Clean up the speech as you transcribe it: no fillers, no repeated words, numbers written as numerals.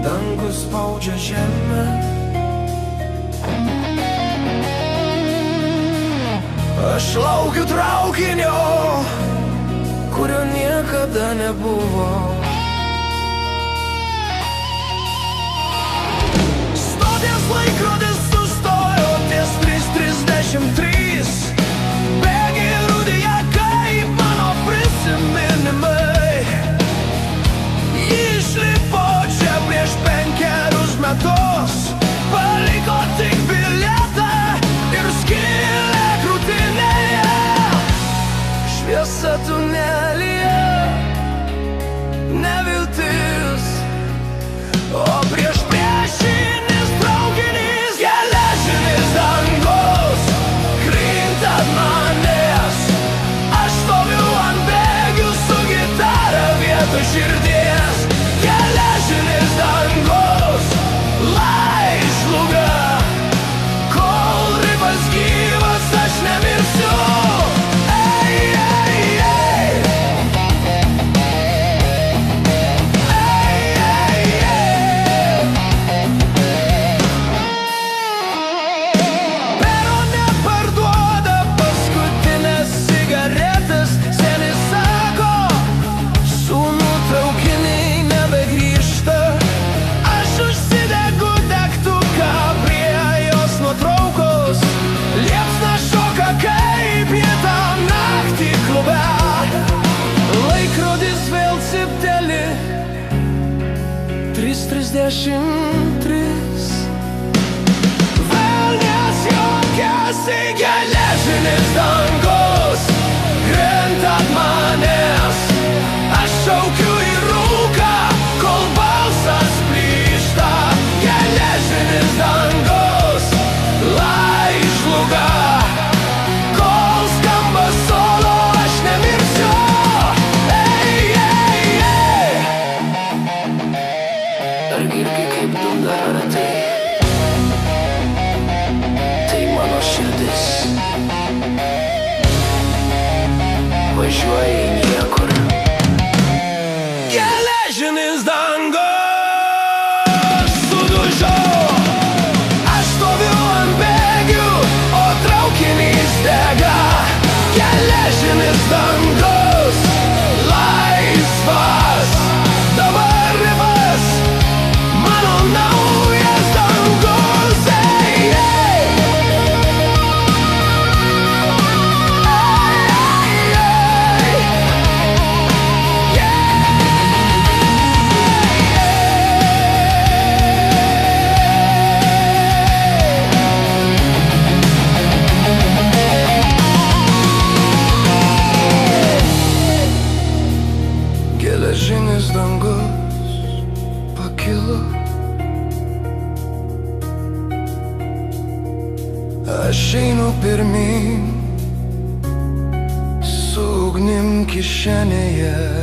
Dangus spaudžia žemę, aš laukiu traukinio, kurio niekada nebuvo. Stoties laikrodis sustojo ties 3:33. Bėgi rūdija kaip mano prisiminimai. Išlipo čia prieš 5 metus, paliko tik bilietą ir skylę krūtinėje. Šviesa tunelyje, neviltis, o priešinis traukinys, geležinis dangus krinta ant manęs. Aš stoviu ant bėgių su gitara vietoj širdies. Geležinis dangus lai žluga, kol ribas gyvas aš nemirsiu. Laikrodis vėl cipteli 3:33. Velnias juokiasi, geležinis dangus krenta ant manęs. Aš šaukiu į rūką, kol balsas plyšta. Geležinis dangus lai žluga, kol skamba solo aš nemirsiu. Ar girdi kaip dunda ratai? Tai mano širdis važiuoja į niekur. Geležinis dangus sudužo. Aš stoviu ant bėgių, o traukinys dega. Geležinis dangus laisvas, dabar ribas mano naujas dangus. Geležinis dangus pakilo, aš einu pirmyn su ugnim kišenėje.